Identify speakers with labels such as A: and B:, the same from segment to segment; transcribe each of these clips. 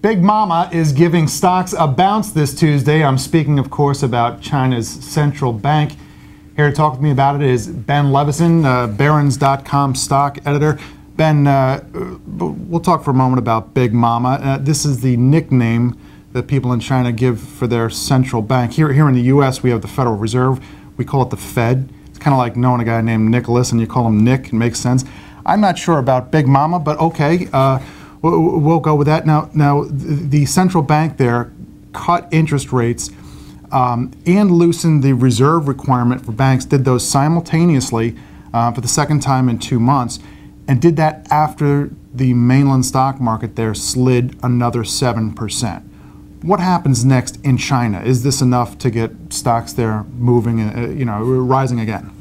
A: Big Mama is giving stocks a bounce this Tuesday. I'm speaking, of course, about China's central bank. Here to talk with me about it is Ben Levisohn, Barron's.com stock editor. Ben, we'll talk for a moment about Big Mama. This is the nickname that people in China give for their central bank. Here in the U.S., we have the Federal Reserve. We call it the Fed. It's kind of like knowing a guy named Nicholas and you call him Nick. It makes sense. I'm not sure about Big Mama, but okay. We'll go with that. Now, the central bank there cut interest rates and loosened the reserve requirement for banks, did those simultaneously for the second time in 2 months, and did that after the mainland stock market there slid another 7%. What happens next in China? Is this enough to get stocks there moving, rising again?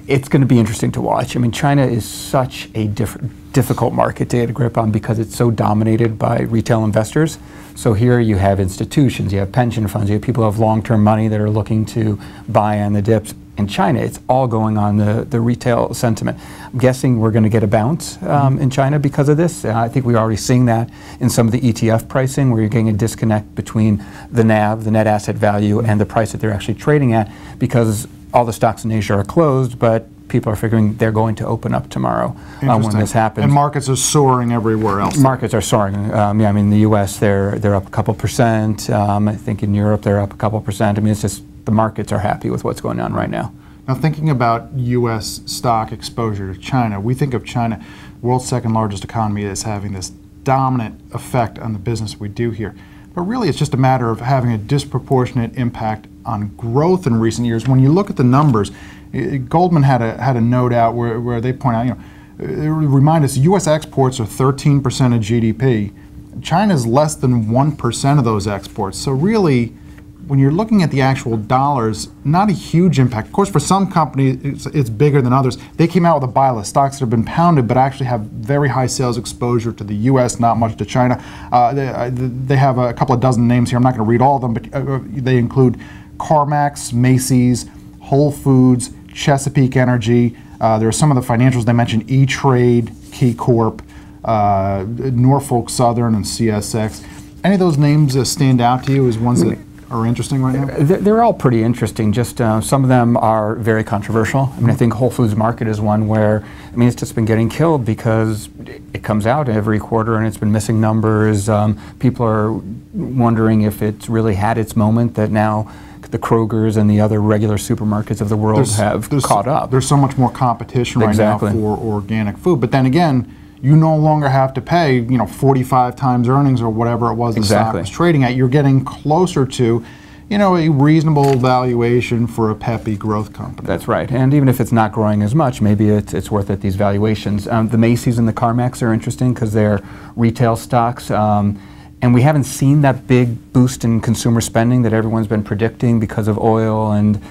B: It's going to be interesting to watch. I mean, China is such a difficult market to get a grip on because it's so dominated by retail investors. So here you have institutions, you have pension funds, you have people who have long-term money that are looking to buy on the dips. In China, it's all going on the retail sentiment. I'm guessing we're going to get a bounce in China because of this. I think we're already seeing that in some of the ETF pricing where you're getting a disconnect between the NAV, the net asset value, and the price that they're actually trading at because all the stocks in Asia are closed, but people are figuring they're going to open up tomorrow when this happens.
A: And markets are soaring everywhere else.
B: Markets are soaring. Yeah, I mean, in the U.S. they're up a couple percent. I think in Europe they're up a couple percent. I mean, it's just the markets are happy with what's going on right now.
A: Now, thinking about U.S. stock exposure to China, we think of China, world's second largest economy, as having this dominant effect on the business we do here. But really, it's just a matter of having a disproportionate impact on growth in recent years. When you look at the numbers, Goldman had a note out where they point out, remind us, U.S. exports are 13% of GDP. China's less than 1% of those exports. So really, when you're looking at the actual dollars, not a huge impact. Of course, for some companies, it's bigger than others. They came out with a buy list, stocks that have been pounded, but actually have very high sales exposure to the U.S., not much to China. They have a couple of dozen names here. I'm not going to read all of them, but they include CarMax, Macy's, Whole Foods, Chesapeake Energy. There are some of the financials they mentioned: E-Trade, Key Corp, Norfolk Southern, and CSX. Any of those names stand out to you as ones that are interesting right now?
B: They're all pretty interesting. Just some of them are very controversial. I mean, I think Whole Foods Market is one where, I mean, it's just been getting killed because it comes out every quarter and it's been missing numbers. People are wondering if it's really had its moment, that now the Krogers and the other regular supermarkets of the world have caught up.
A: There's so much more competition right now for organic food. But then again, you no longer have to pay, 45 times earnings or whatever it was the stock was trading at. You're getting closer to, a reasonable valuation for a peppy growth company.
B: That's right. And even if it's not growing as much, maybe it's worth it, these valuations. The Macy's and the CarMax are interesting because they're retail stocks. And we haven't seen that big boost in consumer spending that everyone's been predicting because of oil and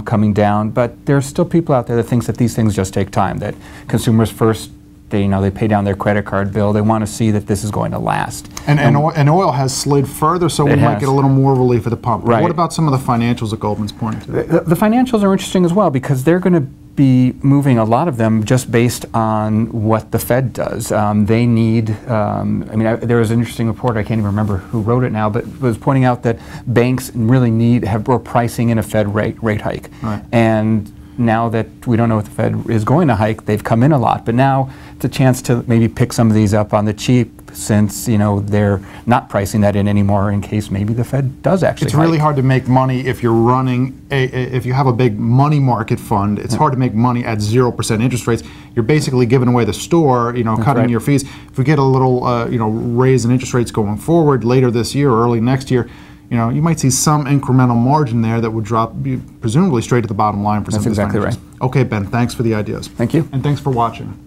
B: coming down. But there's still people out there that thinks that these things just take time, that consumers first, they pay down their credit card bill. They want to see that this is going to last.
A: And oil has slid further, so we might get a little more relief at the pump. Right. What about some of the financials that Goldman's pointing to?
B: The financials are interesting as well because they're going to be moving, a lot of them, just based on what the Fed does. They need, there was an interesting report, I can't even remember who wrote it now, but it was pointing out that banks really were pricing in a Fed rate hike.
A: Right.
B: And now that we don't know what the Fed is going to hike, they've come in a lot. But now it's a chance to maybe pick some of these up on the cheap since, they're not pricing that in anymore in case maybe the Fed does actually hike.
A: It's really hard to make money if you're running, if you have a big money market fund. It's hard to make money at 0% interest rates. You're basically giving away the store, cutting your fees. If we get a little, raise in interest rates going forward later this year or early next year, you might see some incremental margin there that would drop presumably straight to the bottom line for some of these financials.
B: That's exactly right.
A: Okay, Ben, thanks for the ideas.
B: Thank you.
A: And thanks for watching.